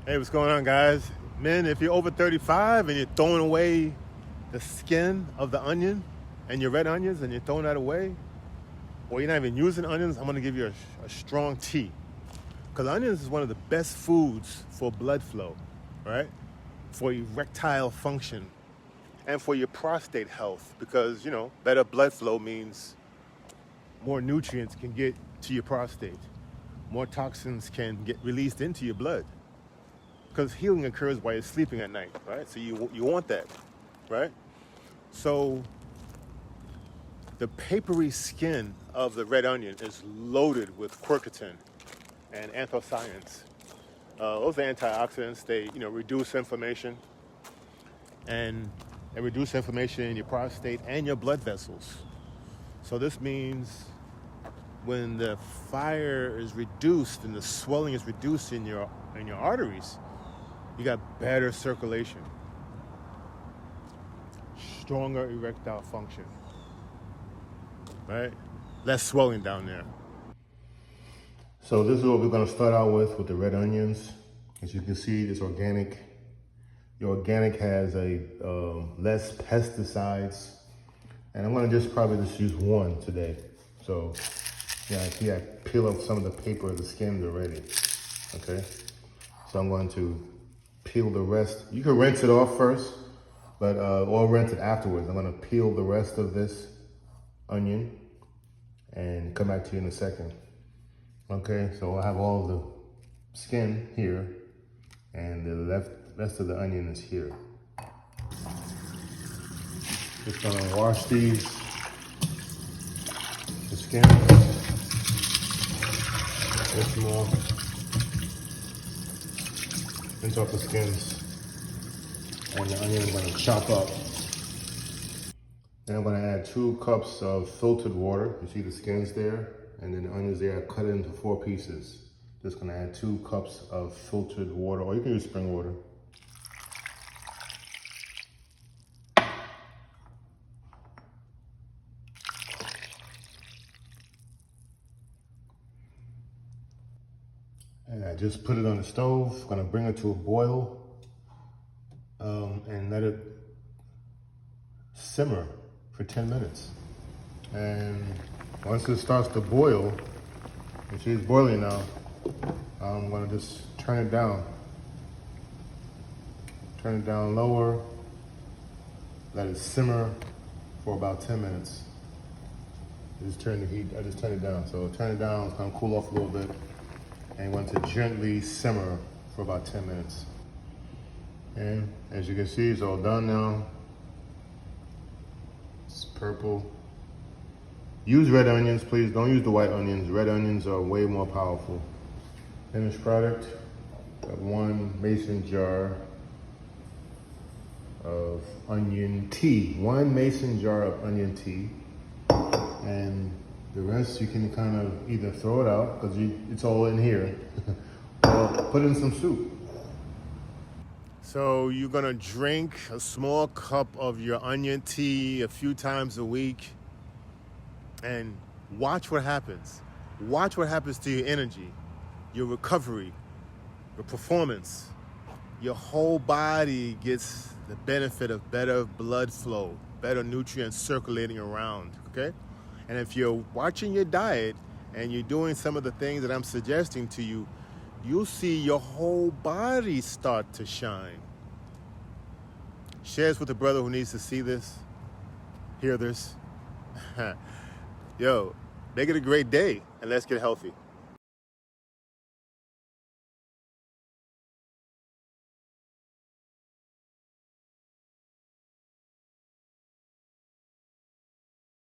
Hey, what's going on, guys? Men, if you're over 35 and you're throwing away the skin of the onion and your red onions and you're throwing that away, or you're not even using onions, I'm going to give you a strong tea. Because onions is one of the best foods for blood flow, right? For erectile function and for your prostate health. Because, better blood flow means more nutrients can get to your prostate. More toxins can get released into your blood. Because healing occurs while you're sleeping at night, right? So you want that, right? So the papery skin of the red onion is loaded with quercetin and anthocyanins. Those are antioxidants. They reduce inflammation and reduce inflammation in your prostate and your blood vessels. So this means when the fire is reduced and the swelling is reduced in your arteries, you got better circulation, stronger erectile function, right? Less swelling down there. So this is what we're going to start out with the red onions. As you can see, it's organic. Your organic has less pesticides, and I'm going to probably just use one today. So yeah, I see I peel off some of the paper of the skin already. Okay, so I'm going to peel the rest. You can rinse it off first, but or rinse it afterwards. I'm going to peel the rest of this onion and come back to you in a second. Okay, so I have all the skin here, and the rest of the onion is here. Just gonna wash the skin. There's more. Rinse off the skins, and the onion I'm gonna chop up. Then I'm gonna add 2 cups of filtered water. You see the skins there? And then the onions there, I cut it into 4 pieces. Just gonna add 2 cups of filtered water, or you can use spring water. And I just put it on the stove. Gonna bring it to a boil and let it simmer for 10 minutes. And once it starts to boil, you see it's boiling now, I'm gonna just turn it down. Turn it down lower, let it simmer for about 10 minutes. I just turn it down. So turn it down, it's gonna cool off a little bit. And you want to gently simmer for about 10 minutes. And as you can see, it's all done now. It's purple. Use red onions, please. Don't use the white onions. Red onions are way more powerful. Finished product, got 1 mason jar of onion tea. 1 mason jar of onion tea. And the rest you can kind of either throw it out, because it's all in here, or put in some soup. So you're gonna drink a small cup of your onion tea a few times a week and watch what happens. Watch what happens to your energy, your recovery, your performance. Your whole body gets the benefit of better blood flow, better nutrients circulating around, okay? And if you're watching your diet and you're doing some of the things that I'm suggesting to you, you'll see your whole body start to shine. Share this with a brother who needs to see this, hear this. Yo, make it a great day, and let's get healthy.